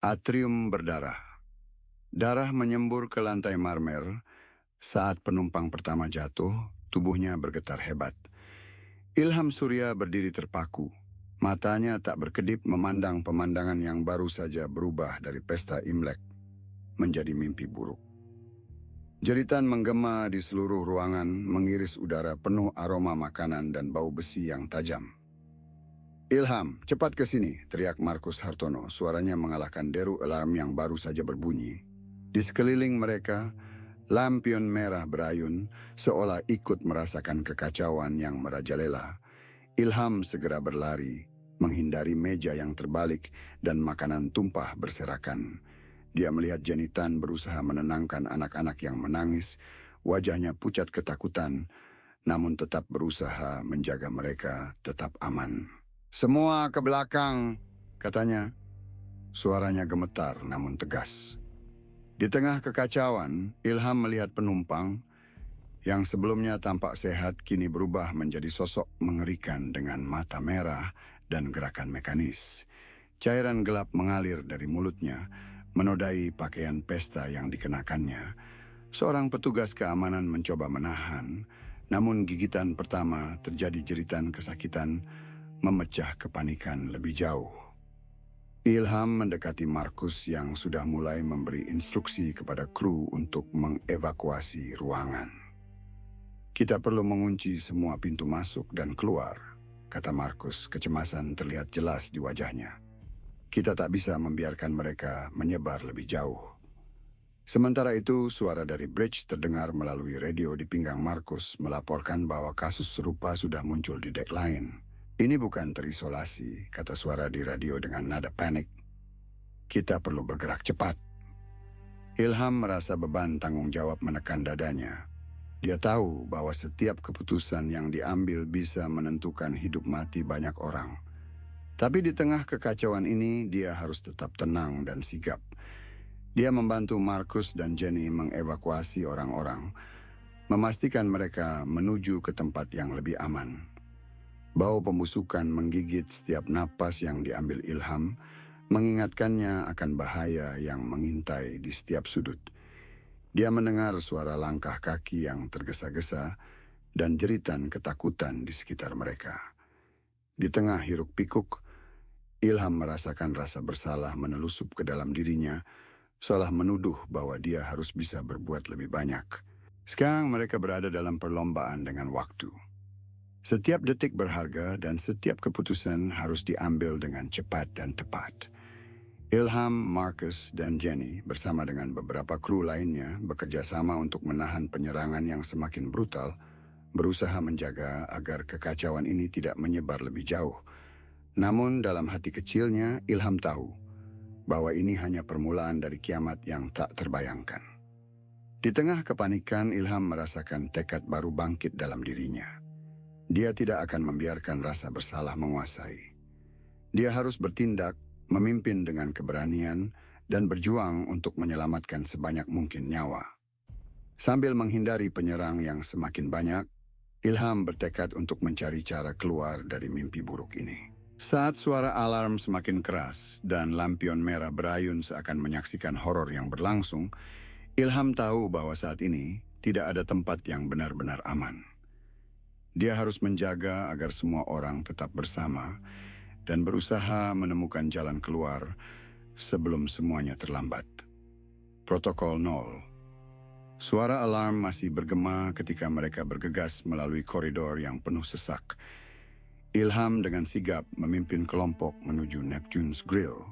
Atrium berdarah. Darah menyembur ke lantai marmer. Saat penumpang pertama jatuh, tubuhnya bergetar hebat. Ilham Surya berdiri terpaku. Matanya tak berkedip memandang pemandangan yang baru saja berubah dari pesta Imlek menjadi mimpi buruk. Jeritan menggema di seluruh ruangan, mengiris udara penuh aroma makanan dan bau besi yang tajam. "Ilham, cepat ke sini," teriak Markus Hartono. Suaranya mengalahkan deru alarm yang baru saja berbunyi. Di sekeliling mereka, lampion merah berayun, seolah ikut merasakan kekacauan yang merajalela. Ilham segera berlari, menghindari meja yang terbalik dan makanan tumpah berserakan. Dia melihat Jenitan berusaha menenangkan anak-anak yang menangis. Wajahnya pucat ketakutan, namun tetap berusaha menjaga mereka tetap aman. "Semua ke belakang," katanya. Suaranya gemetar namun tegas. Di tengah kekacauan, Ilham melihat penumpang yang sebelumnya tampak sehat kini berubah menjadi sosok mengerikan dengan mata merah dan gerakan mekanis. Cairan gelap mengalir dari mulutnya, menodai pakaian pesta yang dikenakannya. Seorang petugas keamanan mencoba menahan, namun gigitan pertama terjadi jeritan kesakitan, memecah kepanikan lebih jauh. Ilham mendekati Markus yang sudah mulai memberi instruksi kepada kru untuk mengevakuasi ruangan. "Kita perlu mengunci semua pintu masuk dan keluar," kata Markus. Kecemasan terlihat jelas di wajahnya. "Kita tak bisa membiarkan mereka menyebar lebih jauh." Sementara itu, suara dari bridge terdengar melalui radio di pinggang Markus melaporkan bahwa kasus serupa sudah muncul di dek lain. "Ini bukan terisolasi," kata suara di radio dengan nada panik. "Kita perlu bergerak cepat." Ilham merasa beban tanggung jawab menekan dadanya. Dia tahu bahwa setiap keputusan yang diambil bisa menentukan hidup mati banyak orang. Tapi di tengah kekacauan ini, dia harus tetap tenang dan sigap. Dia membantu Markus dan Jenny mengevakuasi orang-orang, memastikan mereka menuju ke tempat yang lebih aman. Bau pembusukan menggigit setiap napas yang diambil Ilham, mengingatkannya akan bahaya yang mengintai di setiap sudut. Dia mendengar suara langkah kaki yang tergesa-gesa dan jeritan ketakutan di sekitar mereka. Di tengah hiruk-pikuk, Ilham merasakan rasa bersalah menelusup ke dalam dirinya, seolah menuduh bahwa dia harus bisa berbuat lebih banyak. Sekarang mereka berada dalam perlombaan dengan waktu. Setiap detik berharga dan setiap keputusan harus diambil dengan cepat dan tepat. Ilham, Markus, dan Jenny bersama dengan beberapa kru lainnya bekerja sama untuk menahan penyerangan yang semakin brutal, berusaha menjaga agar kekacauan ini tidak menyebar lebih jauh. Namun dalam hati kecilnya, Ilham tahu bahwa ini hanya permulaan dari kiamat yang tak terbayangkan. Di tengah kepanikan, Ilham merasakan tekad baru bangkit dalam dirinya. Dia tidak akan membiarkan rasa bersalah menguasai. Dia harus bertindak, memimpin dengan keberanian, dan berjuang untuk menyelamatkan sebanyak mungkin nyawa. Sambil menghindari penyerang yang semakin banyak, Ilham bertekad untuk mencari cara keluar dari mimpi buruk ini. Saat suara alarm semakin keras dan lampion merah berayun seakan menyaksikan horor yang berlangsung, Ilham tahu bahwa saat ini tidak ada tempat yang benar-benar aman. Dia harus menjaga agar semua orang tetap bersama dan berusaha menemukan jalan keluar sebelum semuanya terlambat. Protokol 0. Suara alarm masih bergema ketika mereka bergegas melalui koridor yang penuh sesak. Ilham dengan sigap memimpin kelompok menuju Neptune's Grill,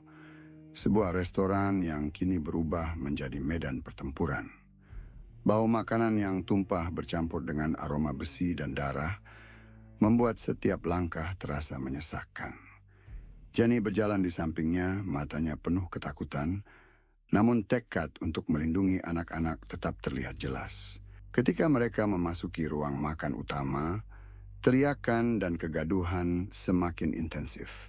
sebuah restoran yang kini berubah menjadi medan pertempuran. Bau makanan yang tumpah bercampur dengan aroma besi dan darah membuat setiap langkah terasa menyesakkan. Jenny berjalan di sampingnya, matanya penuh ketakutan, namun tekad untuk melindungi anak-anak tetap terlihat jelas. Ketika mereka memasuki ruang makan utama, teriakan dan kegaduhan semakin intensif.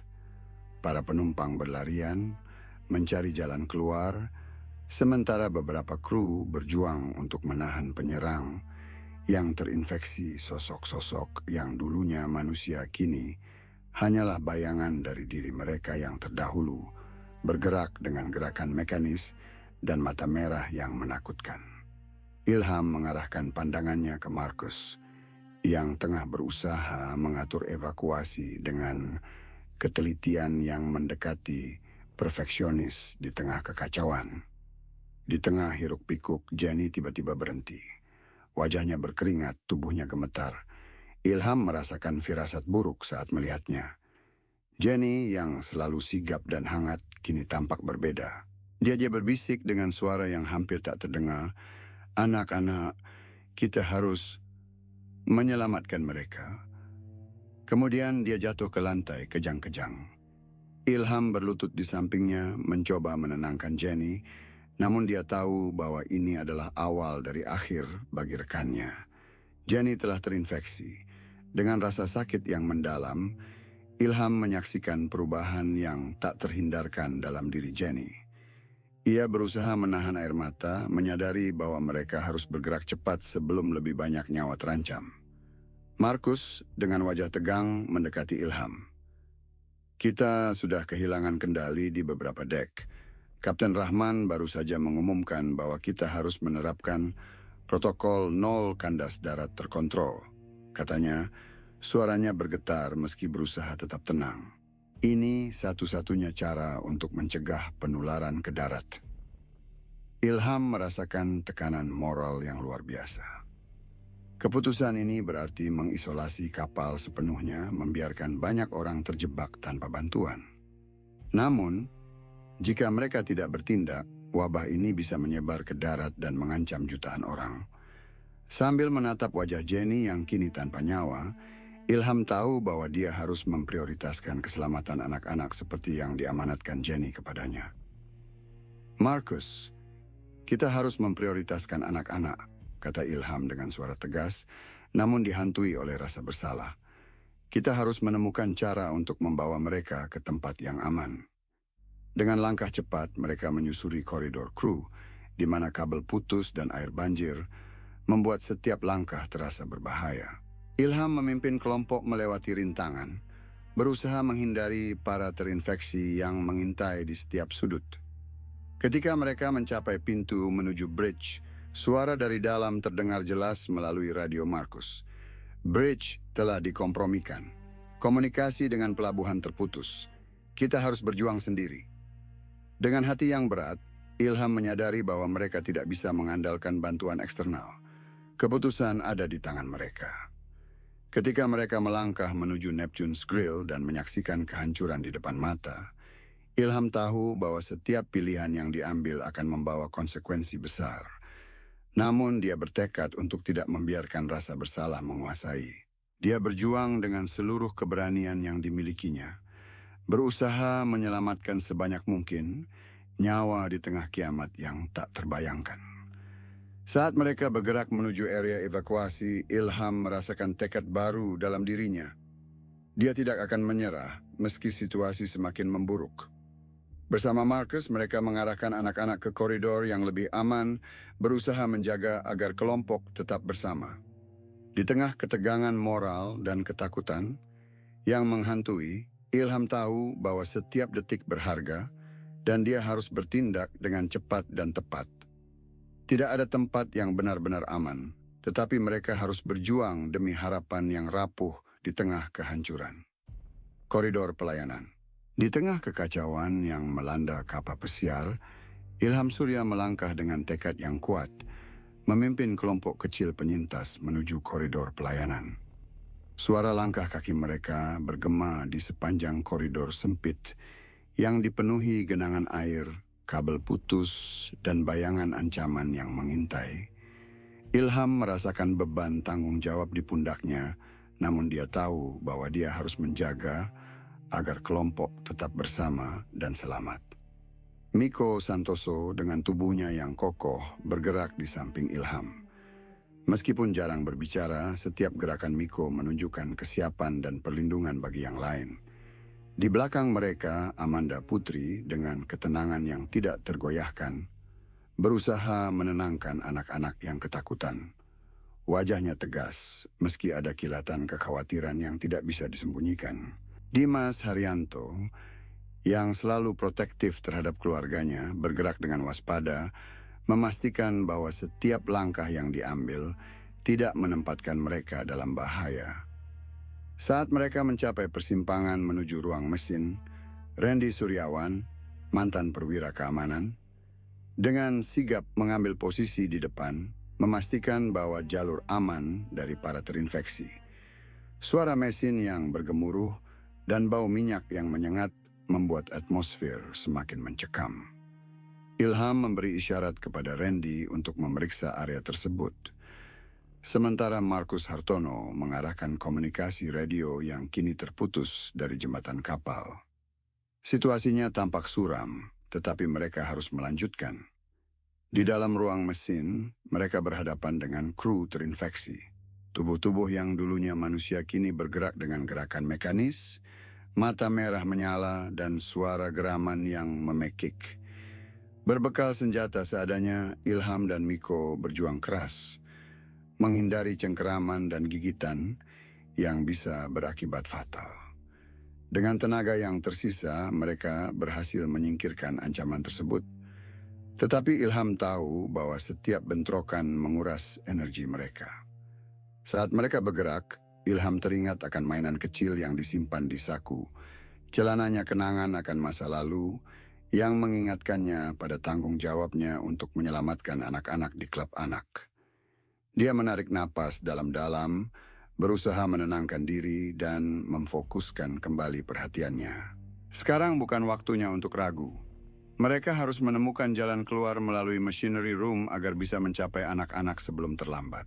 Para penumpang berlarian, mencari jalan keluar, sementara beberapa kru berjuang untuk menahan penyerang yang terinfeksi sosok-sosok yang dulunya manusia kini hanyalah bayangan dari diri mereka yang terdahulu bergerak dengan gerakan mekanis dan mata merah yang menakutkan. Ilham mengarahkan pandangannya ke Markus, yang tengah berusaha mengatur evakuasi dengan ketelitian yang mendekati perfeksionis di tengah kekacauan. Di tengah hiruk-pikuk, Jenny tiba-tiba berhenti. Wajahnya berkeringat, tubuhnya gemetar. Ilham merasakan firasat buruk saat melihatnya. Jenny yang selalu sigap dan hangat kini tampak berbeda. Dia berbisik dengan suara yang hampir tak terdengar, "Anak-anak, kita harus menyelamatkan mereka." Kemudian dia jatuh ke lantai kejang-kejang. Ilham berlutut di sampingnya mencoba menenangkan Jenny, namun dia tahu bahwa ini adalah awal dari akhir bagi rekannya. Jenny telah terinfeksi. Dengan rasa sakit yang mendalam, Ilham menyaksikan perubahan yang tak terhindarkan dalam diri Jenny. Ia berusaha menahan air mata, menyadari bahwa mereka harus bergerak cepat sebelum lebih banyak nyawa terancam. Markus dengan wajah tegang mendekati Ilham. "Kita sudah kehilangan kendali di beberapa dek. Kapten Rahman baru saja mengumumkan bahwa kita harus menerapkan protokol 0 kandas darat terkontrol," katanya. Suaranya bergetar meski berusaha tetap tenang. "Ini satu-satunya cara untuk mencegah penularan ke darat." Ilham merasakan tekanan moral yang luar biasa. Keputusan ini berarti mengisolasi kapal sepenuhnya, membiarkan banyak orang terjebak tanpa bantuan. Namun, jika mereka tidak bertindak, wabah ini bisa menyebar ke darat dan mengancam jutaan orang. Sambil menatap wajah Jenny yang kini tanpa nyawa, Ilham tahu bahwa dia harus memprioritaskan keselamatan anak-anak seperti yang diamanatkan Jenny kepadanya. "Markus, kita harus memprioritaskan anak-anak," kata Ilham dengan suara tegas, namun dihantui oleh rasa bersalah. "Kita harus menemukan cara untuk membawa mereka ke tempat yang aman." Dengan langkah cepat, mereka menyusuri koridor kru, di mana kabel putus dan air banjir membuat setiap langkah terasa berbahaya. Ilham memimpin kelompok melewati rintangan, berusaha menghindari para terinfeksi yang mengintai di setiap sudut. Ketika mereka mencapai pintu menuju bridge, suara dari dalam terdengar jelas melalui radio Markus. "Bridge telah dikompromikan. Komunikasi dengan pelabuhan terputus. Kita harus berjuang sendiri." Dengan hati yang berat, Ilham menyadari bahwa mereka tidak bisa mengandalkan bantuan eksternal. Keputusan ada di tangan mereka. Ketika mereka melangkah menuju Neptune's Grill dan menyaksikan kehancuran di depan mata, Ilham tahu bahwa setiap pilihan yang diambil akan membawa konsekuensi besar. Namun dia bertekad untuk tidak membiarkan rasa bersalah menguasai. Dia berjuang dengan seluruh keberanian yang dimilikinya, berusaha menyelamatkan sebanyak mungkin nyawa di tengah kiamat yang tak terbayangkan. Saat mereka bergerak menuju area evakuasi, Ilham merasakan tekad baru dalam dirinya. Dia tidak akan menyerah meski situasi semakin memburuk. Bersama Markus, mereka mengarahkan anak-anak ke koridor yang lebih aman, berusaha menjaga agar kelompok tetap bersama. Di tengah ketegangan moral dan ketakutan yang menghantui, Ilham tahu bahwa setiap detik berharga dan dia harus bertindak dengan cepat dan tepat. Tidak ada tempat yang benar-benar aman, tetapi mereka harus berjuang demi harapan yang rapuh di tengah kehancuran. Koridor pelayanan. Di tengah kekacauan yang melanda kapal pesiar, Ilham Surya melangkah dengan tekad yang kuat, memimpin kelompok kecil penyintas menuju koridor pelayanan. Suara langkah kaki mereka bergema di sepanjang koridor sempit yang dipenuhi genangan air, kabel putus, dan bayangan ancaman yang mengintai. Ilham merasakan beban tanggung jawab di pundaknya, namun dia tahu bahwa dia harus menjaga agar kelompok tetap bersama dan selamat. Miko Santoso dengan tubuhnya yang kokoh bergerak di samping Ilham. Meskipun jarang berbicara, setiap gerakan Miko menunjukkan kesiapan dan perlindungan bagi yang lain. Di belakang mereka, Amanda Putri dengan ketenangan yang tidak tergoyahkan, berusaha menenangkan anak-anak yang ketakutan. Wajahnya tegas, meski ada kilatan kekhawatiran yang tidak bisa disembunyikan. Dimas Haryanto, yang selalu protektif terhadap keluarganya, bergerak dengan waspada, memastikan bahwa setiap langkah yang diambil tidak menempatkan mereka dalam bahaya. Saat mereka mencapai persimpangan menuju ruang mesin, Randy Suryawan, mantan perwira keamanan, dengan sigap mengambil posisi di depan, memastikan bahwa jalur aman dari para terinfeksi. Suara mesin yang bergemuruh dan bau minyak yang menyengat membuat atmosfer semakin mencekam. Ilham memberi isyarat kepada Randy untuk memeriksa area tersebut. Sementara Markus Hartono mengarahkan komunikasi radio yang kini terputus dari jembatan kapal. Situasinya tampak suram, tetapi mereka harus melanjutkan. Di dalam ruang mesin, mereka berhadapan dengan kru terinfeksi. Tubuh-tubuh yang dulunya manusia kini bergerak dengan gerakan mekanis, mata merah menyala dan suara geraman yang memekik. Berbekal senjata seadanya, Ilham dan Miko berjuang keras, menghindari cengkeraman dan gigitan yang bisa berakibat fatal. Dengan tenaga yang tersisa, mereka berhasil menyingkirkan ancaman tersebut. Tetapi Ilham tahu bahwa setiap bentrokan menguras energi mereka. Saat mereka bergerak, Ilham teringat akan mainan kecil yang disimpan di saku. Celananya kenangan akan masa lalu yang mengingatkannya pada tanggung jawabnya untuk menyelamatkan anak-anak di klub anak. Dia menarik napas dalam-dalam, berusaha menenangkan diri dan memfokuskan kembali perhatiannya. Sekarang bukan waktunya untuk ragu. Mereka harus menemukan jalan keluar melalui machinery room agar bisa mencapai anak-anak sebelum terlambat.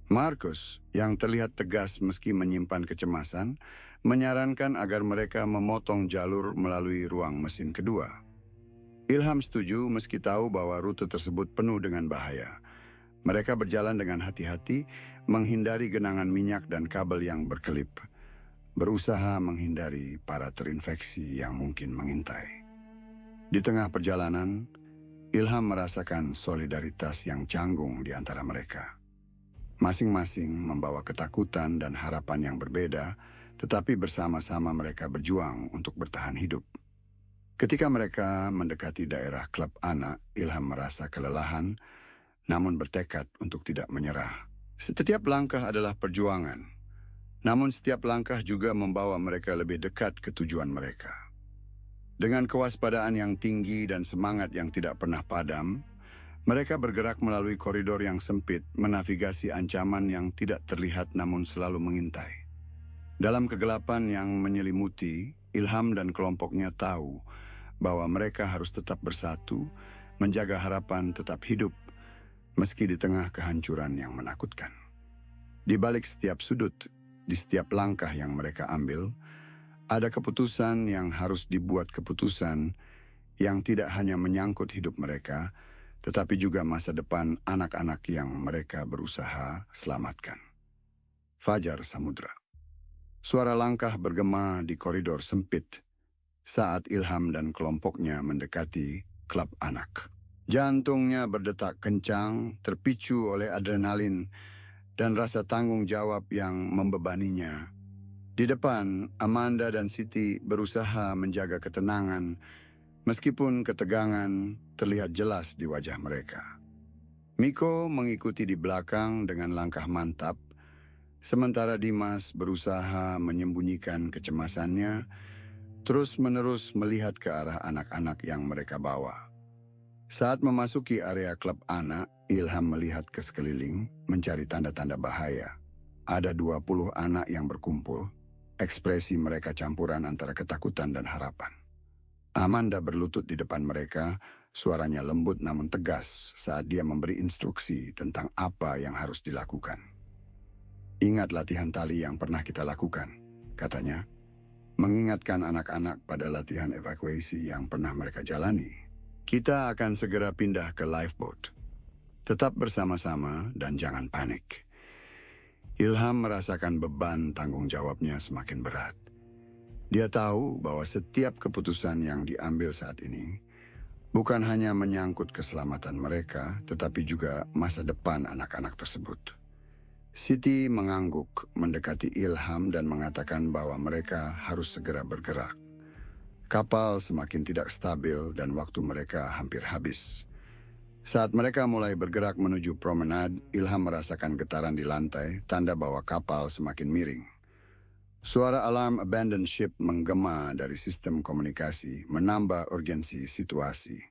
Markus, yang terlihat tegas meski menyimpan kecemasan, menyarankan agar mereka memotong jalur melalui ruang mesin kedua. Ilham setuju meski tahu bahwa rute tersebut penuh dengan bahaya. Mereka berjalan dengan hati-hati, menghindari genangan minyak dan kabel yang berkelip, berusaha menghindari para terinfeksi yang mungkin mengintai. Di tengah perjalanan, Ilham merasakan solidaritas yang canggung di antara mereka. Masing-masing membawa ketakutan dan harapan yang berbeda, tetapi bersama-sama mereka berjuang untuk bertahan hidup. Ketika mereka mendekati daerah klub anak, Ilham merasa kelelahan, namun bertekad untuk tidak menyerah. Setiap langkah adalah perjuangan, namun setiap langkah juga membawa mereka lebih dekat ke tujuan mereka. Dengan kewaspadaan yang tinggi dan semangat yang tidak pernah padam, mereka bergerak melalui koridor yang sempit, menavigasi ancaman yang tidak terlihat namun selalu mengintai. Dalam kegelapan yang menyelimuti, Ilham dan kelompoknya tahu bahwa mereka harus tetap bersatu, menjaga harapan tetap hidup, meski di tengah kehancuran yang menakutkan. Di balik setiap sudut, di setiap langkah yang mereka ambil, ada keputusan yang harus dibuat, keputusan yang tidak hanya menyangkut hidup mereka, tetapi juga masa depan anak-anak yang mereka berusaha selamatkan. Fajar Samudra. Suara langkah bergema di koridor sempit saat Ilham dan kelompoknya mendekati klub anak. Jantungnya berdetak kencang, terpicu oleh adrenalin dan rasa tanggung jawab yang membebaninya. Di depan, Amanda dan Siti berusaha menjaga ketenangan, meskipun ketegangan terlihat jelas di wajah mereka. Miko mengikuti di belakang dengan langkah mantap, sementara Dimas berusaha menyembunyikan kecemasannya, terus-menerus melihat ke arah anak-anak yang mereka bawa. Saat memasuki area klub anak, Ilham melihat ke sekeliling, mencari tanda-tanda bahaya. Ada 20 anak yang berkumpul, ekspresi mereka campuran antara ketakutan dan harapan. Amanda berlutut di depan mereka, suaranya lembut namun tegas saat dia memberi instruksi tentang apa yang harus dilakukan. Ingat latihan tali yang pernah kita lakukan, katanya, mengingatkan anak-anak pada latihan evakuasi yang pernah mereka jalani. Kita akan segera pindah ke lifeboat. Tetap bersama-sama dan jangan panik. Ilham merasakan beban tanggung jawabnya semakin berat. Dia tahu bahwa setiap keputusan yang diambil saat ini bukan hanya menyangkut keselamatan mereka, tetapi juga masa depan anak-anak tersebut. Siti mengangguk mendekati Ilham dan mengatakan bahwa mereka harus segera bergerak. Kapal semakin tidak stabil dan waktu mereka hampir habis. Saat mereka mulai bergerak menuju promenade, Ilham merasakan getaran di lantai, tanda bahwa kapal semakin miring. Suara alarm abandon ship menggema dari sistem komunikasi, menambah urgensi situasi.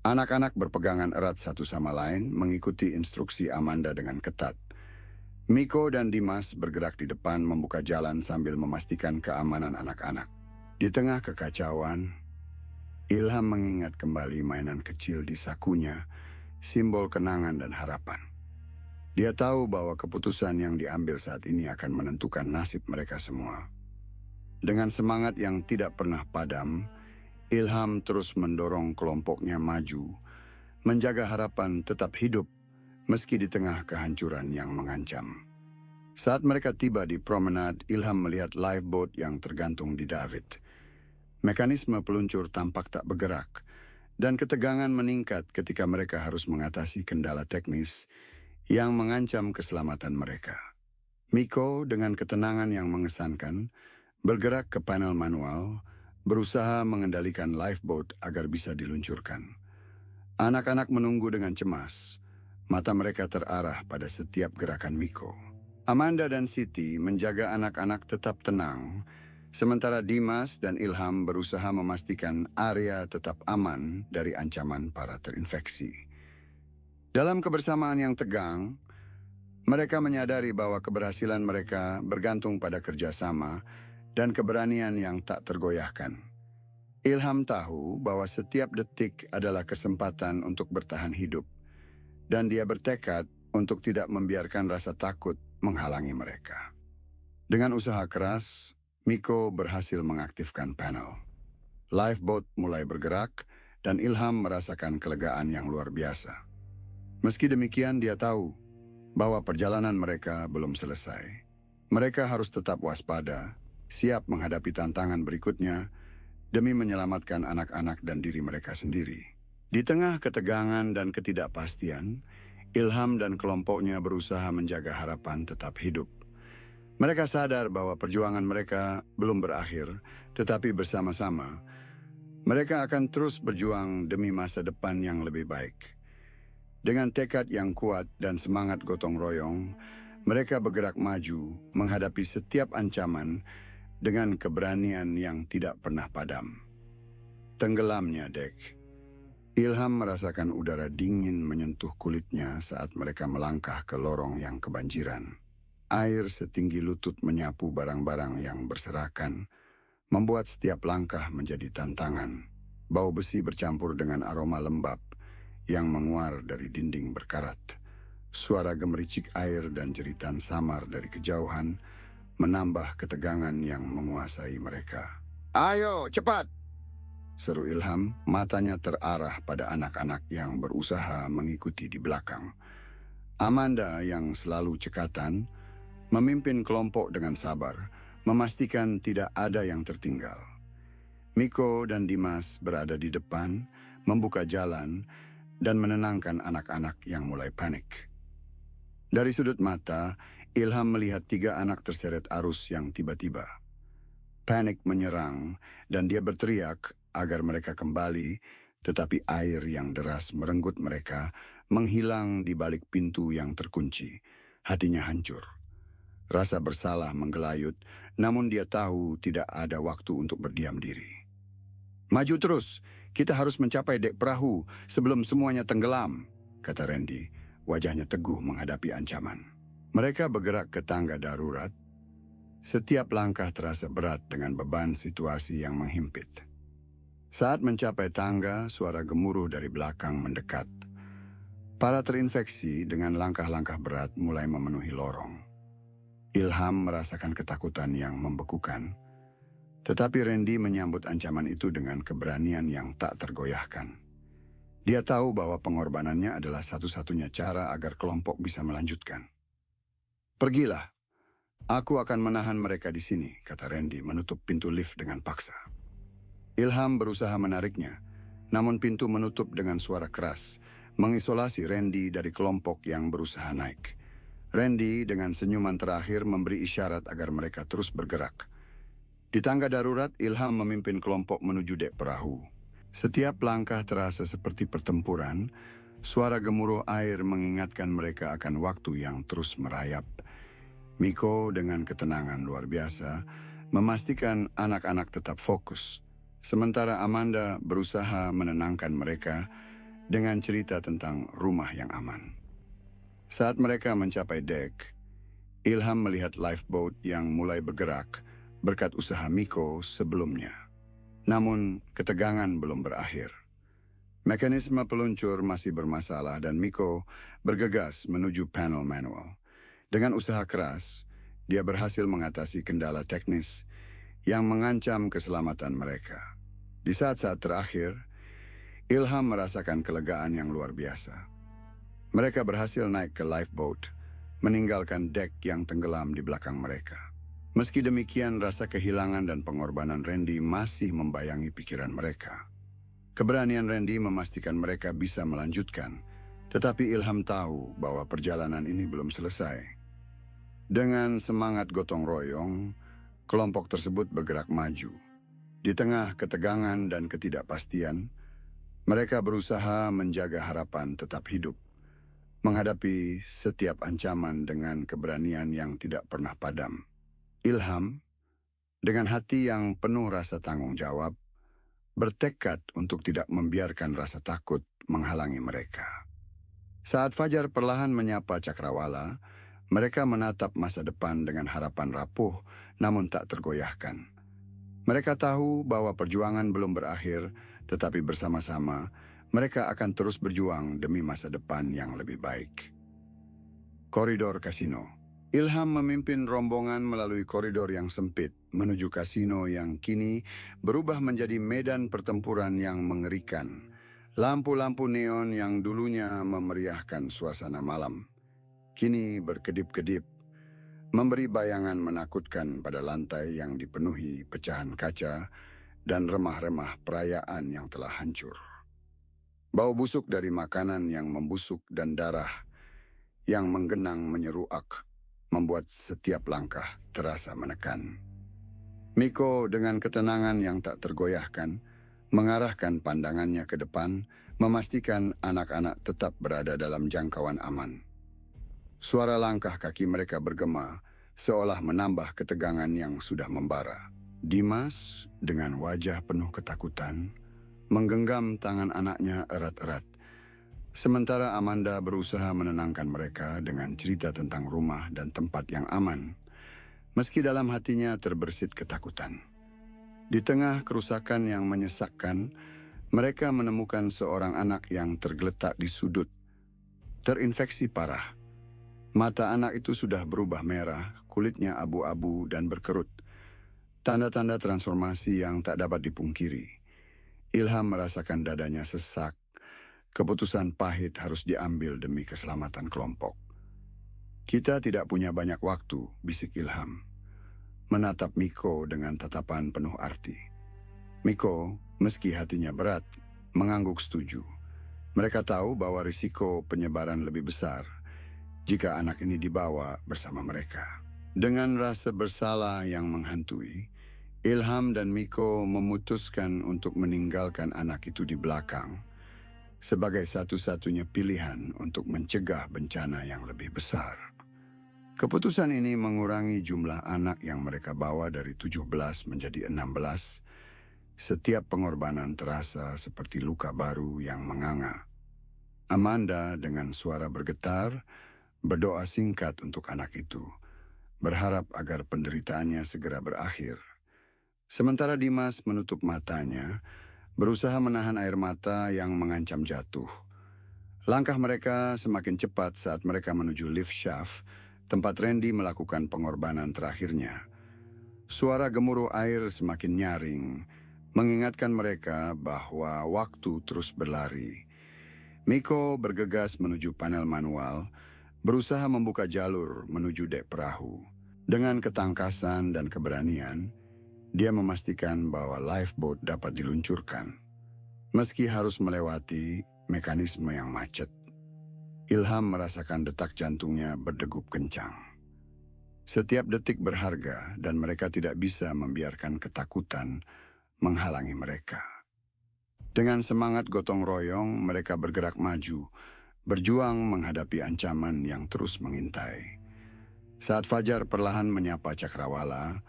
Anak-anak berpegangan erat satu sama lain, mengikuti instruksi Amanda dengan ketat. Miko dan Dimas bergerak di depan membuka jalan sambil memastikan keamanan anak-anak. Di tengah kekacauan, Ilham mengingat kembali mainan kecil di sakunya, simbol kenangan dan harapan. Dia tahu bahwa keputusan yang diambil saat ini akan menentukan nasib mereka semua. Dengan semangat yang tidak pernah padam, Ilham terus mendorong kelompoknya maju, menjaga harapan tetap hidup meski di tengah kehancuran yang mengancam. Saat mereka tiba di promenade, Ilham melihat lifeboat yang tergantung di David. Mekanisme peluncur tampak tak bergerak, dan ketegangan meningkat ketika mereka harus mengatasi kendala teknis yang mengancam keselamatan mereka. Miko dengan ketenangan yang mengesankan bergerak ke panel manual, berusaha mengendalikan lifeboat agar bisa diluncurkan. Anak-anak menunggu dengan cemas, mata mereka terarah pada setiap gerakan Miko. Amanda dan Siti menjaga anak-anak tetap tenang, sementara Dimas dan Ilham berusaha memastikan area tetap aman dari ancaman para terinfeksi. Dalam kebersamaan yang tegang, mereka menyadari bahwa keberhasilan mereka bergantung pada kerjasama dan keberanian yang tak tergoyahkan. Ilham tahu bahwa setiap detik adalah kesempatan untuk bertahan hidup, dan dia bertekad untuk tidak membiarkan rasa takut menghalangi mereka. Dengan usaha keras, Miko berhasil mengaktifkan panel. Lifeboat mulai bergerak dan Ilham merasakan kelegaan yang luar biasa. Meski demikian, dia tahu bahwa perjalanan mereka belum selesai. Mereka harus tetap waspada, siap menghadapi tantangan berikutnya demi menyelamatkan anak-anak dan diri mereka sendiri. Di tengah ketegangan dan ketidakpastian, Ilham dan kelompoknya berusaha menjaga harapan tetap hidup. Mereka sadar bahwa perjuangan mereka belum berakhir, tetapi bersama-sama, mereka akan terus berjuang demi masa depan yang lebih baik. Dengan tekad yang kuat dan semangat gotong royong, mereka bergerak maju menghadapi setiap ancaman dengan keberanian yang tidak pernah padam. Tenggelamnya dek. Ilham merasakan udara dingin menyentuh kulitnya saat mereka melangkah ke lorong yang kebanjiran. Air setinggi lutut menyapu barang-barang yang berserakan, membuat setiap langkah menjadi tantangan. Bau besi bercampur dengan aroma lembab yang menguar dari dinding berkarat. Suara gemericik air dan jeritan samar dari kejauhan menambah ketegangan yang menguasai mereka. "Ayo, cepat!" seru Ilham, matanya terarah pada anak-anak yang berusaha mengikuti di belakang. Amanda yang selalu cekatan memimpin kelompok dengan sabar, memastikan tidak ada yang tertinggal. Miko dan Dimas berada di depan, membuka jalan, dan menenangkan anak-anak yang mulai panik. Dari sudut mata, Ilham melihat 3 anak terseret arus yang tiba-tiba. Panik menyerang, dan dia berteriak agar mereka kembali, tetapi air yang deras merenggut mereka, menghilang di balik pintu yang terkunci. Hatinya hancur. Rasa bersalah menggelayut, namun dia tahu tidak ada waktu untuk berdiam diri. "Maju terus, kita harus mencapai dek perahu sebelum semuanya tenggelam," kata Randy, wajahnya teguh menghadapi ancaman. Mereka bergerak ke tangga darurat. Setiap langkah terasa berat dengan beban situasi yang menghimpit. Saat mencapai tangga, suara gemuruh dari belakang mendekat. Para terinfeksi dengan langkah-langkah berat mulai memenuhi lorong. Ilham merasakan ketakutan yang membekukan, tetapi Randy menyambut ancaman itu dengan keberanian yang tak tergoyahkan. Dia tahu bahwa pengorbanannya adalah satu-satunya cara agar kelompok bisa melanjutkan. "Pergilah, aku akan menahan mereka di sini," kata Randy menutup pintu lift dengan paksa. Ilham berusaha menariknya, namun pintu menutup dengan suara keras, mengisolasi Randy dari kelompok yang berusaha naik. Randy dengan senyuman terakhir memberi isyarat agar mereka terus bergerak. Di tangga darurat, Ilham memimpin kelompok menuju dek perahu. Setiap langkah terasa seperti pertempuran. Suara gemuruh air mengingatkan mereka akan waktu yang terus merayap. Miko dengan ketenangan luar biasa memastikan anak-anak tetap fokus. Sementara Amanda berusaha menenangkan mereka dengan cerita tentang rumah yang aman. Saat mereka mencapai dek, Ilham melihat lifeboat yang mulai bergerak berkat usaha Miko sebelumnya. Namun, ketegangan belum berakhir. Mekanisme peluncur masih bermasalah dan Miko bergegas menuju panel manual. Dengan usaha keras, dia berhasil mengatasi kendala teknis yang mengancam keselamatan mereka. Di saat-saat terakhir, Ilham merasakan kelegaan yang luar biasa. Mereka berhasil naik ke lifeboat, meninggalkan dek yang tenggelam di belakang mereka. Meski demikian, rasa kehilangan dan pengorbanan Randy masih membayangi pikiran mereka. Keberanian Randy memastikan mereka bisa melanjutkan, tetapi Ilham tahu bahwa perjalanan ini belum selesai. Dengan semangat gotong royong, kelompok tersebut bergerak maju. Di tengah ketegangan dan ketidakpastian, mereka berusaha menjaga harapan tetap hidup, menghadapi setiap ancaman dengan keberanian yang tidak pernah padam. Ilham, dengan hati yang penuh rasa tanggung jawab, bertekad untuk tidak membiarkan rasa takut menghalangi mereka. Saat fajar perlahan menyapa cakrawala, mereka menatap masa depan dengan harapan rapuh namun tak tergoyahkan. Mereka tahu bahwa perjuangan belum berakhir, tetapi bersama-sama mereka akan terus berjuang demi masa depan yang lebih baik. Koridor kasino. Ilham memimpin rombongan melalui koridor yang sempit menuju kasino yang kini berubah menjadi medan pertempuran yang mengerikan. Lampu-lampu neon yang dulunya memeriahkan suasana malam, kini berkedip-kedip, memberi bayangan menakutkan pada lantai yang dipenuhi pecahan kaca dan remah-remah perayaan yang telah hancur. Bau busuk dari makanan yang membusuk dan darah yang menggenang menyeruak membuat setiap langkah terasa menekan. Miko dengan ketenangan yang tak tergoyahkan mengarahkan pandangannya ke depan, memastikan anak-anak tetap berada dalam jangkauan aman. Suara langkah kaki mereka bergema, seolah menambah ketegangan yang sudah membara. Dimas, dengan wajah penuh ketakutan, menggenggam tangan anaknya erat-erat. Sementara Amanda berusaha menenangkan mereka dengan cerita tentang rumah dan tempat yang aman, meski dalam hatinya terbersit ketakutan. Di tengah kerusakan yang menyesakkan, mereka menemukan seorang anak yang tergeletak di sudut, terinfeksi parah. Mata anak itu sudah berubah merah, kulitnya abu-abu dan berkerut. Tanda-tanda transformasi yang tak dapat dipungkiri. Ilham merasakan dadanya sesak. Keputusan pahit harus diambil demi keselamatan kelompok. Kita tidak punya banyak waktu, bisik Ilham. Menatap Miko dengan tatapan penuh arti. Miko, meski hatinya berat, mengangguk setuju. Mereka tahu bahwa risiko penyebaran lebih besar jika anak ini dibawa bersama mereka. Dengan rasa bersalah yang menghantui, Ilham dan Miko memutuskan untuk meninggalkan anak itu di belakang sebagai satu-satunya pilihan untuk mencegah bencana yang lebih besar. Keputusan ini mengurangi jumlah anak yang mereka bawa dari 17 menjadi 16. Setiap pengorbanan terasa seperti luka baru yang menganga. Amanda dengan suara bergetar berdoa singkat untuk anak itu, berharap agar penderitaannya segera berakhir. Sementara Dimas menutup matanya, berusaha menahan air mata yang mengancam jatuh. Langkah mereka semakin cepat saat mereka menuju lift shaft, tempat Randy melakukan pengorbanan terakhirnya. Suara gemuruh air semakin nyaring, mengingatkan mereka bahwa waktu terus berlari. Miko bergegas menuju panel manual, berusaha membuka jalur menuju dek perahu. Dengan ketangkasan dan keberanian, dia memastikan bahwa lifeboat dapat diluncurkan. Meski harus melewati mekanisme yang macet, Ilham merasakan detak jantungnya berdegup kencang. Setiap detik berharga dan mereka tidak bisa membiarkan ketakutan menghalangi mereka. Dengan semangat gotong royong, mereka bergerak maju, berjuang menghadapi ancaman yang terus mengintai. Saat fajar perlahan menyapa cakrawala,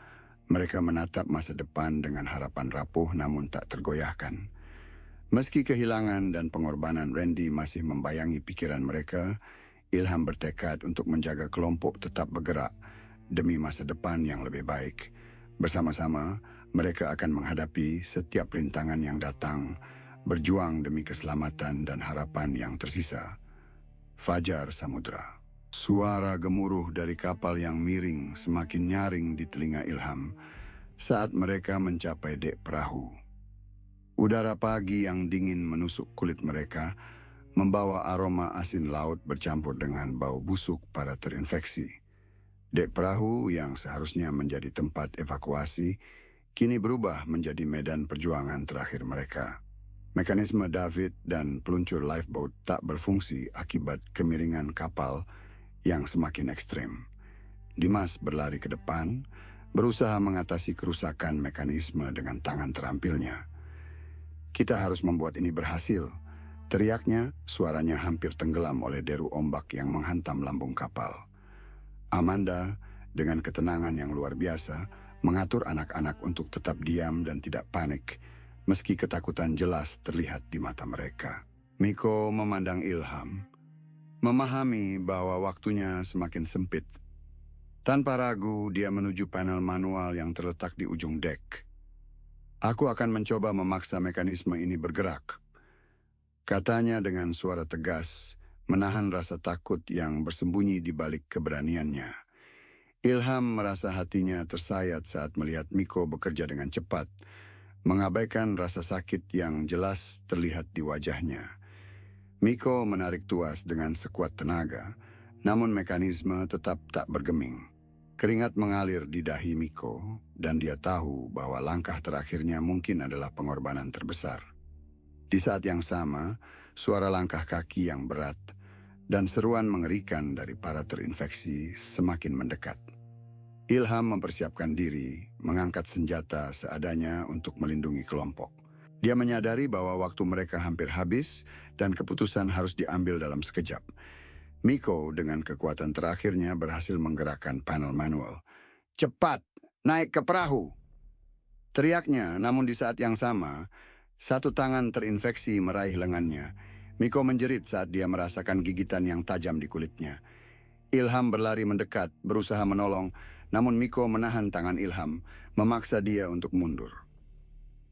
mereka menatap masa depan dengan harapan rapuh namun tak tergoyahkan. Meski kehilangan dan pengorbanan Randy masih membayangi pikiran mereka, Ilham bertekad untuk menjaga kelompok tetap bergerak demi masa depan yang lebih baik. Bersama-sama, mereka akan menghadapi setiap rintangan yang datang, berjuang demi keselamatan dan harapan yang tersisa. Fajar Samudra. Suara gemuruh dari kapal yang miring semakin nyaring di telinga Ilham saat mereka mencapai dek perahu. Udara pagi yang dingin menusuk kulit mereka, membawa aroma asin laut bercampur dengan bau busuk para terinfeksi. Dek perahu yang seharusnya menjadi tempat evakuasi, kini berubah menjadi medan perjuangan terakhir mereka. Mekanisme David dan peluncur lifeboat tak berfungsi akibat kemiringan kapal yang semakin ekstrem. Dimas berlari ke depan, berusaha mengatasi kerusakan mekanisme dengan tangan terampilnya. "Kita harus membuat ini berhasil," teriaknya, suaranya hampir tenggelam oleh deru ombak yang menghantam lambung kapal. Amanda, dengan ketenangan yang luar biasa, mengatur anak-anak untuk tetap diam dan tidak panik, meski ketakutan jelas terlihat di mata mereka. Miko memandang Ilham, memahami bahwa waktunya semakin sempit. Tanpa ragu, dia menuju panel manual yang terletak di ujung dek. "Aku akan mencoba memaksa mekanisme ini bergerak," katanya dengan suara tegas, menahan rasa takut yang bersembunyi di balik keberaniannya. Ilham merasa hatinya tersayat saat melihat Miko bekerja dengan cepat, mengabaikan rasa sakit yang jelas terlihat di wajahnya. Miko menarik tuas dengan sekuat tenaga, namun mekanisme tetap tak bergeming. Keringat mengalir di dahi Miko, dan dia tahu bahwa langkah terakhirnya mungkin adalah pengorbanan terbesar. Di saat yang sama, suara langkah kaki yang berat dan seruan mengerikan dari para terinfeksi semakin mendekat. Ilham mempersiapkan diri, mengangkat senjata seadanya untuk melindungi kelompok. Dia menyadari bahwa waktu mereka hampir habis dan keputusan harus diambil dalam sekejap. Miko dengan kekuatan terakhirnya berhasil menggerakkan panel manual. "Cepat, naik ke perahu!" teriaknya, namun di saat yang sama, satu tangan terinfeksi meraih lengannya. Miko menjerit saat dia merasakan gigitan yang tajam di kulitnya. Ilham berlari mendekat, berusaha menolong, namun Miko menahan tangan Ilham, memaksa dia untuk mundur.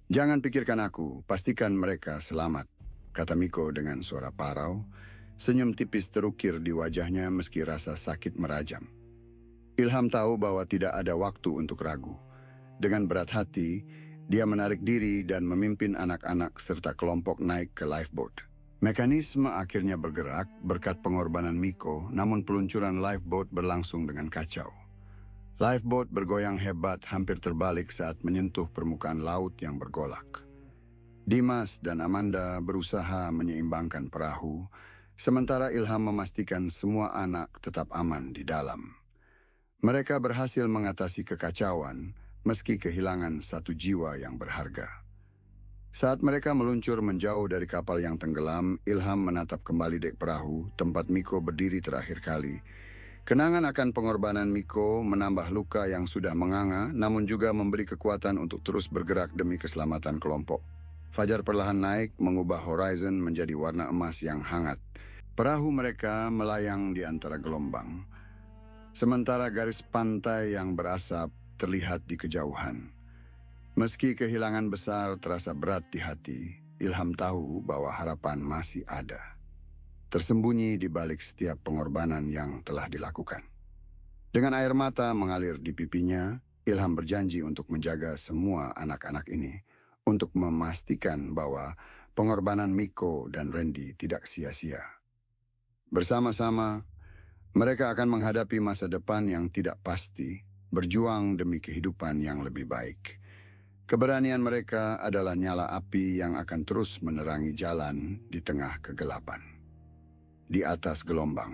"Jangan pikirkan aku, pastikan mereka selamat," kata Miko dengan suara parau. Senyum tipis terukir di wajahnya meski rasa sakit merajam. Ilham tahu bahwa tidak ada waktu untuk ragu. Dengan berat hati, dia menarik diri dan memimpin anak-anak serta kelompok naik ke lifeboat. Mekanisme akhirnya bergerak berkat pengorbanan Miko, namun peluncuran lifeboat berlangsung dengan kacau. Lifeboat bergoyang hebat hampir terbalik saat menyentuh permukaan laut yang bergolak. Dimas dan Amanda berusaha menyeimbangkan perahu, sementara Ilham memastikan semua anak tetap aman di dalam. Mereka berhasil mengatasi kekacauan meski kehilangan satu jiwa yang berharga. Saat mereka meluncur menjauh dari kapal yang tenggelam, Ilham menatap kembali dek perahu, tempat Miko berdiri terakhir kali. Kenangan akan pengorbanan Miko menambah luka yang sudah menganga, namun juga memberi kekuatan untuk terus bergerak demi keselamatan kelompok. Fajar perlahan naik, mengubah horizon menjadi warna emas yang hangat. Perahu mereka melayang di antara gelombang, sementara garis pantai yang berasap terlihat di kejauhan. Meski kehilangan besar terasa berat di hati, Ilham tahu bahwa harapan masih ada, tersembunyi di balik setiap pengorbanan yang telah dilakukan. Dengan air mata mengalir di pipinya, Ilham berjanji untuk menjaga semua anak-anak ini, untuk memastikan bahwa pengorbanan Miko dan Randy tidak sia-sia. Bersama-sama, mereka akan menghadapi masa depan yang tidak pasti, berjuang demi kehidupan yang lebih baik. Keberanian mereka adalah nyala api yang akan terus menerangi jalan di tengah kegelapan. Di atas gelombang,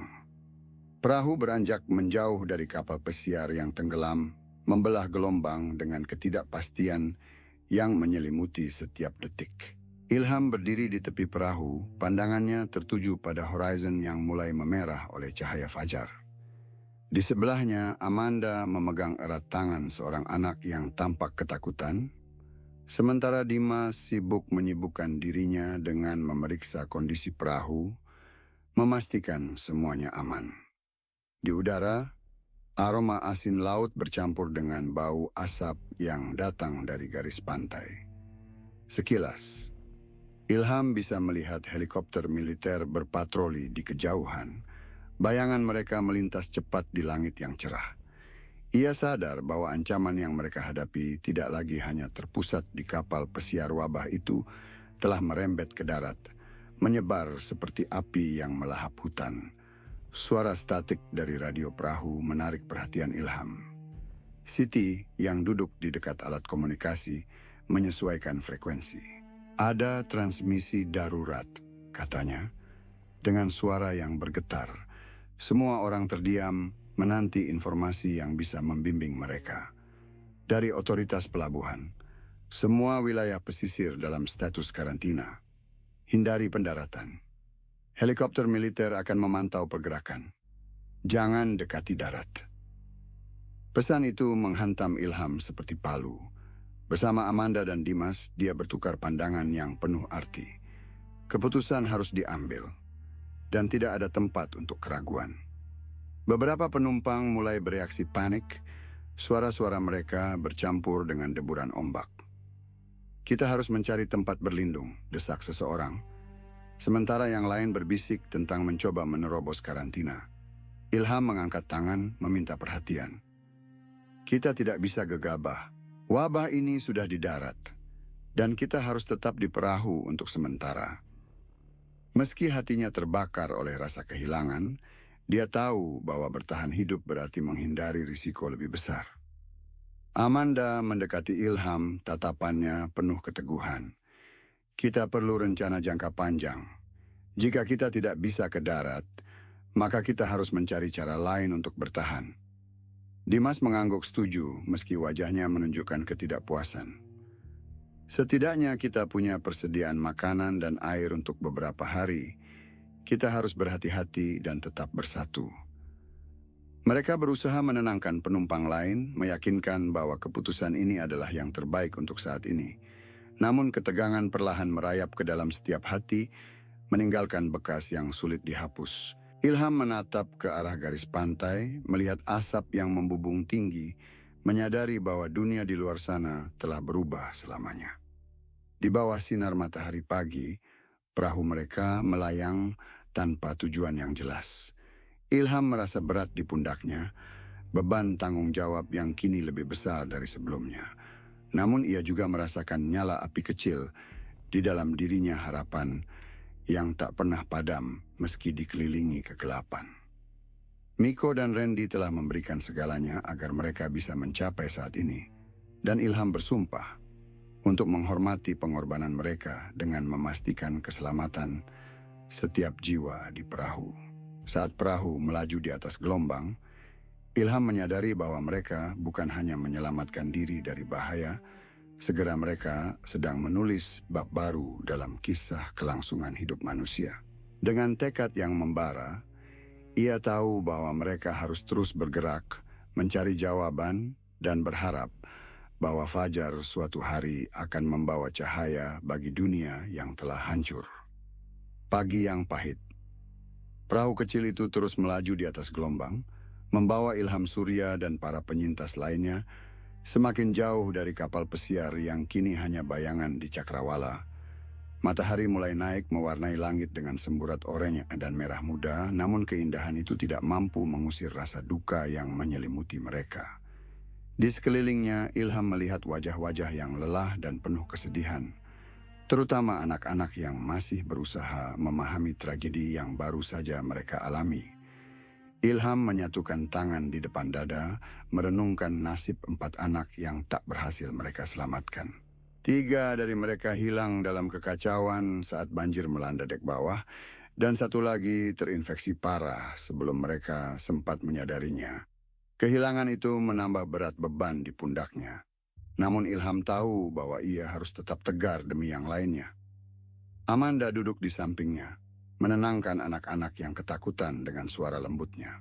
Perahu beranjak menjauh dari kapal pesiar yang tenggelam, membelah gelombang dengan ketidakpastian yang menyelimuti setiap detik. Ilham berdiri di tepi perahu, pandangannya tertuju pada horizon yang mulai memerah oleh cahaya fajar. Di sebelahnya, Amanda memegang erat tangan seorang anak yang tampak ketakutan, sementara Dimas sibuk menyibukkan dirinya dengan memeriksa kondisi perahu, memastikan semuanya aman. Di udara, aroma asin laut bercampur dengan bau asap yang datang dari garis pantai. Sekilas, Ilham bisa melihat helikopter militer berpatroli di kejauhan. Bayangan mereka melintas cepat di langit yang cerah. Ia sadar bahwa ancaman yang mereka hadapi tidak lagi hanya terpusat di kapal pesiar wabah itu, telah merembet ke darat, menyebar seperti api yang melahap hutan. Suara statik dari radio perahu menarik perhatian Ilham. Siti yang duduk di dekat alat komunikasi menyesuaikan frekuensi. Ada transmisi darurat, katanya, dengan suara yang bergetar. Semua orang terdiam menanti informasi yang bisa membimbing mereka. Dari otoritas pelabuhan, semua wilayah pesisir dalam status karantina. Hindari pendaratan. Helikopter militer akan memantau pergerakan. Jangan dekati darat. Pesan itu menghantam Ilham seperti palu. Bersama Amanda dan Dimas, dia bertukar pandangan yang penuh arti. Keputusan harus diambil, dan tidak ada tempat untuk keraguan. Beberapa penumpang mulai bereaksi panik, suara-suara mereka bercampur dengan deburan ombak. Kita harus mencari tempat berlindung, desak seseorang. Sementara yang lain berbisik tentang mencoba menerobos karantina. Ilham mengangkat tangan meminta perhatian. Kita tidak bisa gegabah. Wabah ini sudah di darat, dan kita harus tetap di perahu untuk sementara. Meski hatinya terbakar oleh rasa kehilangan, dia tahu bahwa bertahan hidup berarti menghindari risiko lebih besar. Amanda mendekati Ilham, tatapannya penuh keteguhan. Kita perlu rencana jangka panjang. Jika kita tidak bisa ke darat, maka kita harus mencari cara lain untuk bertahan. Dimas mengangguk setuju meski wajahnya menunjukkan ketidakpuasan. Setidaknya kita punya persediaan makanan dan air untuk beberapa hari. Kita harus berhati-hati dan tetap bersatu. Mereka berusaha menenangkan penumpang lain, meyakinkan bahwa keputusan ini adalah yang terbaik untuk saat ini. Namun ketegangan perlahan merayap ke dalam setiap hati, meninggalkan bekas yang sulit dihapus. Ilham menatap ke arah garis pantai, melihat asap yang membubung tinggi, menyadari bahwa dunia di luar sana telah berubah selamanya. Di bawah sinar matahari pagi, perahu mereka melayang tanpa tujuan yang jelas. Ilham merasa berat di pundaknya, beban tanggung jawab yang kini lebih besar dari sebelumnya. Namun ia juga merasakan nyala api kecil di dalam dirinya, harapan yang tak pernah padam meski dikelilingi kegelapan. Miko dan Randy telah memberikan segalanya agar mereka bisa mencapai saat ini, dan Ilham bersumpah untuk menghormati pengorbanan mereka dengan memastikan keselamatan setiap jiwa di perahu. Saat perahu melaju di atas gelombang, Ilham menyadari bahwa mereka bukan hanya menyelamatkan diri dari bahaya, segera mereka sedang menulis bab baru dalam kisah kelangsungan hidup manusia. Dengan tekad yang membara, ia tahu bahwa mereka harus terus bergerak, mencari jawaban, dan berharap bahwa fajar suatu hari akan membawa cahaya bagi dunia yang telah hancur. Pagi yang pahit. Perahu kecil itu terus melaju di atas gelombang, membawa Ilham Surya dan para penyintas lainnya semakin jauh dari kapal pesiar yang kini hanya bayangan di cakrawala. Matahari mulai naik mewarnai langit dengan semburat oranye dan merah muda, namun keindahan itu tidak mampu mengusir rasa duka yang menyelimuti mereka. Di sekelilingnya, Ilham melihat wajah-wajah yang lelah dan penuh kesedihan, terutama anak-anak yang masih berusaha memahami tragedi yang baru saja mereka alami. Ilham menyatukan tangan di depan dada, merenungkan nasib 4 anak yang tak berhasil mereka selamatkan. 3 dari mereka hilang dalam kekacauan saat banjir melanda dek bawah, dan satu lagi terinfeksi parah sebelum mereka sempat menyadarinya. Kehilangan itu menambah berat beban di pundaknya. Namun Ilham tahu bahwa ia harus tetap tegar demi yang lainnya. Amanda duduk di sampingnya, menenangkan anak-anak yang ketakutan dengan suara lembutnya.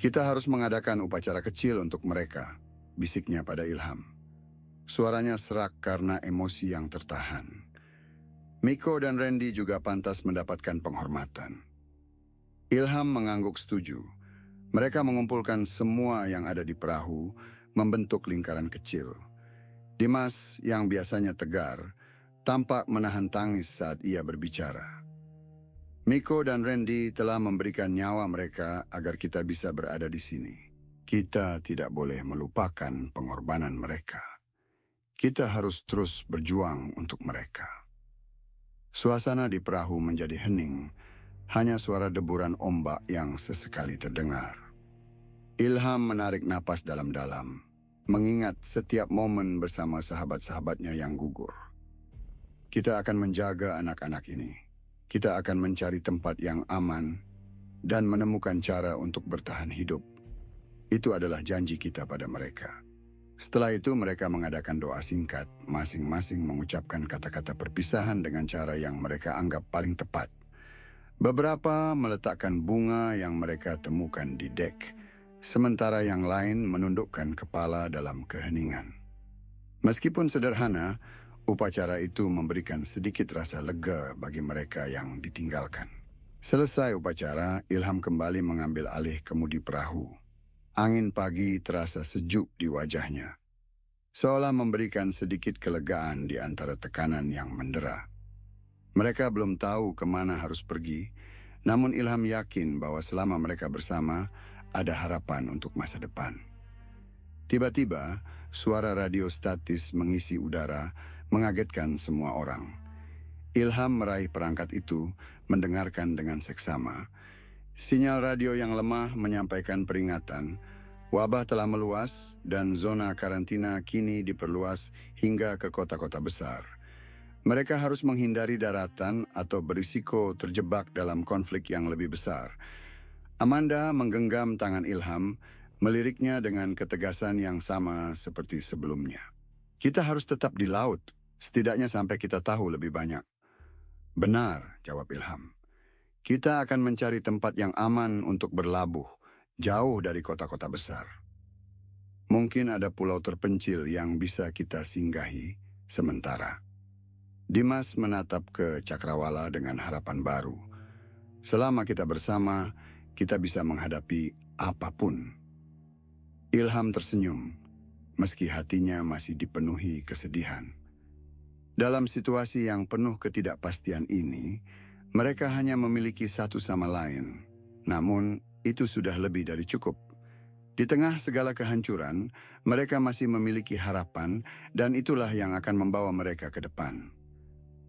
"Kita harus mengadakan upacara kecil untuk mereka," bisiknya pada Ilham. Suaranya serak karena emosi yang tertahan. Miko dan Randy juga pantas mendapatkan penghormatan. Ilham mengangguk setuju. Mereka mengumpulkan semua yang ada di perahu, membentuk lingkaran kecil. Dimas, yang biasanya tegar, tampak menahan tangis saat ia berbicara. Miko dan Randy telah memberikan nyawa mereka agar kita bisa berada di sini. Kita tidak boleh melupakan pengorbanan mereka. Kita harus terus berjuang untuk mereka. Suasana di perahu menjadi hening, hanya suara deburan ombak yang sesekali terdengar. Ilham menarik napas dalam-dalam, mengingat setiap momen bersama sahabat-sahabatnya yang gugur. Kita akan menjaga anak-anak ini. Kita akan mencari tempat yang aman dan menemukan cara untuk bertahan hidup. Itu adalah janji kita pada mereka. Setelah itu mereka mengadakan doa singkat, masing-masing mengucapkan kata-kata perpisahan dengan cara yang mereka anggap paling tepat. Beberapa meletakkan bunga yang mereka temukan di dek, sementara yang lain menundukkan kepala dalam keheningan. Meskipun sederhana, upacara itu memberikan sedikit rasa lega bagi mereka yang ditinggalkan. Selesai upacara, Ilham kembali mengambil alih kemudi perahu. Angin pagi terasa sejuk di wajahnya, seolah memberikan sedikit kelegaan di antara tekanan yang mendera. Mereka belum tahu kemana harus pergi, namun Ilham yakin bahwa selama mereka bersama, ada harapan untuk masa depan. Tiba-tiba, suara radio statis mengisi udara, mengagetkan semua orang. Ilham meraih perangkat itu, mendengarkan dengan seksama. Sinyal radio yang lemah menyampaikan peringatan, wabah telah meluas dan zona karantina kini diperluas hingga ke kota-kota besar. Mereka harus menghindari daratan atau berisiko terjebak dalam konflik yang lebih besar. Amanda menggenggam tangan Ilham, meliriknya dengan ketegasan yang sama seperti sebelumnya. "Kita harus tetap di laut, setidaknya sampai kita tahu lebih banyak." "Benar," jawab Ilham. "Kita akan mencari tempat yang aman untuk berlabuh, jauh dari kota-kota besar. Mungkin ada pulau terpencil yang bisa kita singgahi sementara." Dimas menatap ke Cakrawala dengan harapan baru. "Selama kita bersama, kita bisa menghadapi apapun." Ilham tersenyum, meski hatinya masih dipenuhi kesedihan. Dalam situasi yang penuh ketidakpastian ini, mereka hanya memiliki satu sama lain. Namun, itu sudah lebih dari cukup. Di tengah segala kehancuran, mereka masih memiliki harapan, dan itulah yang akan membawa mereka ke depan.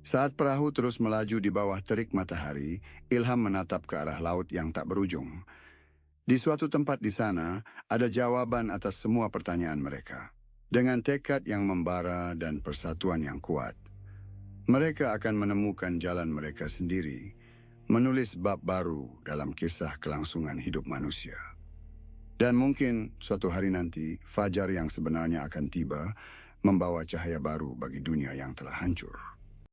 Saat perahu terus melaju di bawah terik matahari, Ilham menatap ke arah laut yang tak berujung. Di suatu tempat di sana, ada jawaban atas semua pertanyaan mereka. Dengan tekad yang membara dan persatuan yang kuat, mereka akan menemukan jalan mereka sendiri, menulis bab baru dalam kisah kelangsungan hidup manusia. Dan mungkin suatu hari nanti, fajar yang sebenarnya akan tiba, membawa cahaya baru bagi dunia yang telah hancur.